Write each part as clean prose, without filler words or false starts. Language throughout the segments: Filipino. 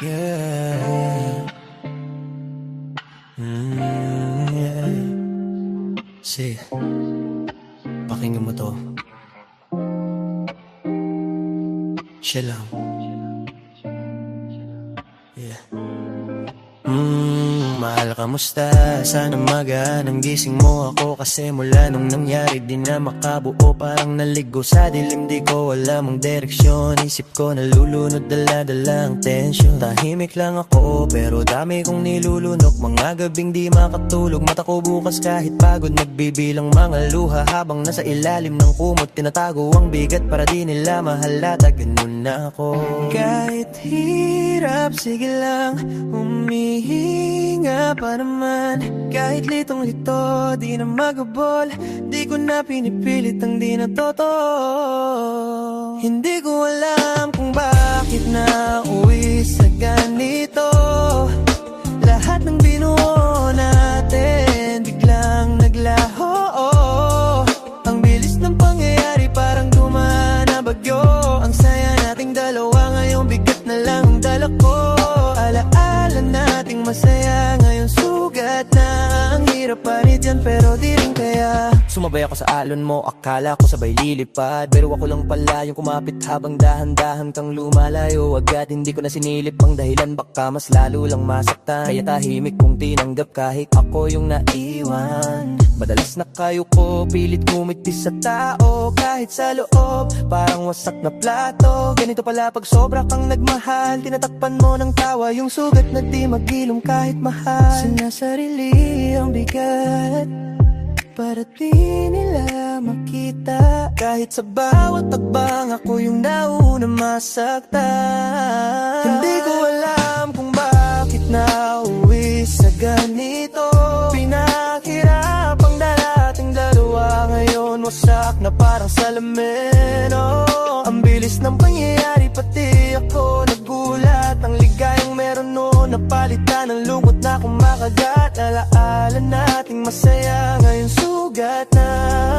Yeah. Yeah. See, pakinggan mo to. Chill lang. Yeah. Mahal, kamusta? Sana magaan ang gising mo ako. Kasi mula nung nangyari di na makabuo. Parang naligo sa dilim, di ko alam ang direksyon. Isip ko nalulunod, dala-dala ang tensyon. Tahimik lang ako pero dami kong nilulunok. Mga gabing di makatulog, mata ko bukas kahit pagod. Nagbibilang mga luha habang nasa ilalim ng kumot. Tinatago ang bigat para di nila mahalata. Ganun na ako. Kahit hirap, sige lang, humihinga pa naman. Kahit litong-lito, di na magabol. Di ko na pinipilit ang di na totoo. Hindi ko alam kung bakit na uwi sa ganito. Lahat ng binuo natin biglang naglaho. Ang bilis ng pangyayari parang dumaan na bagyo. Ang saya nating dalawa, ngayong bigat na lang ang dala ko. Alaala nating masaya, ngayon sugat na. Ang hirap panit yan pero di rin kaya. Sumabay ako sa alon mo, akala ko sabay lilipad. Pero ako lang pala yung kumapit habang dahan-dahan kang lumalayo. Agad hindi ko na sinilip ang dahilan, baka mas lalo lang masaktan. Kaya tahimik kong tinanggap kahit ako yung naiwan. Madalas na kayo ko, pilit ngumiti sa tao. Kahit sa loob, parang wasak na plato. Ganito pala pag sobra kang nagmahal, tinatakpan mo ng tawa yung sugat na di magilom kahit mahal. Sinasarili ang bigat para di nila makita. Kahit sa bawat tagbang ako yung nauna masaktan. Hindi ko alam kung bakit nauwi sa ganito. Pinaghirap ang darating dalawa, ngayon wasak na parang salamin. Ang bilis ng pangyayari, pati ako nagulat. Ang ligayang meron noon napalitan ng lungkot na kumakagat. Alaala nating masaya, ngayon sugat na.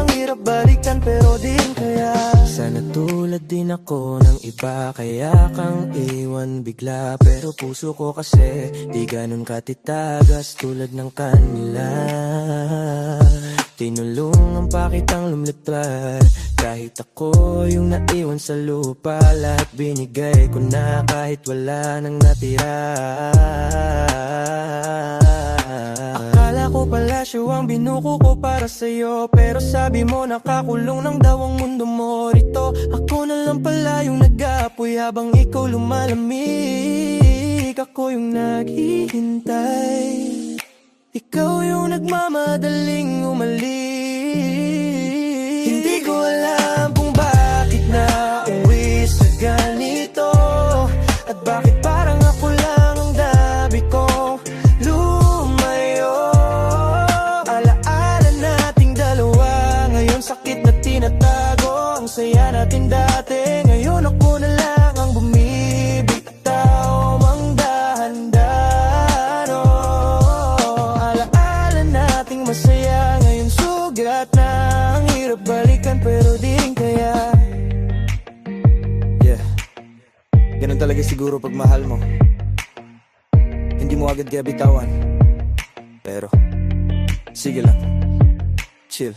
Ang hirap balikan pero di rin kaya. Sana tulad din ako ng iba, kaya kang iwan bigla. Pero puso ko kasi di ganun katitagas tulad ng kanila. Tinulungan pa kitang lumlipad kahit ako yung naiwan sa lupa. Lahat binigay ko na kahit wala nang natira. Akala ko pala siya ang binuko ko para sa'yo, pero sabi mo nakakulong lang daw ang mundo mo rito. Ako na lang pala yung nag-aapoy habang ikaw lumalamig. Ako yung naghihintay, ikaw yung nagmamadaling umalis. Hindi ko alam kung bakit na uwi sa ganito. At bakit parang ako lang ang dabi kong lumayo. Alaala nating dalawa, ngayon sakit na tinatago. Ang saya natin dati, ngayon ako na lang ang bumibitaw. Ang dahan-dahan, alaala nating masaya, ngayon sugat na. Ang hirap balikan pero di rin kaya. Yeah, ganun talaga siguro pag mahal mo. Hindi mo agad kaya bitawan, pero sige lang, chill.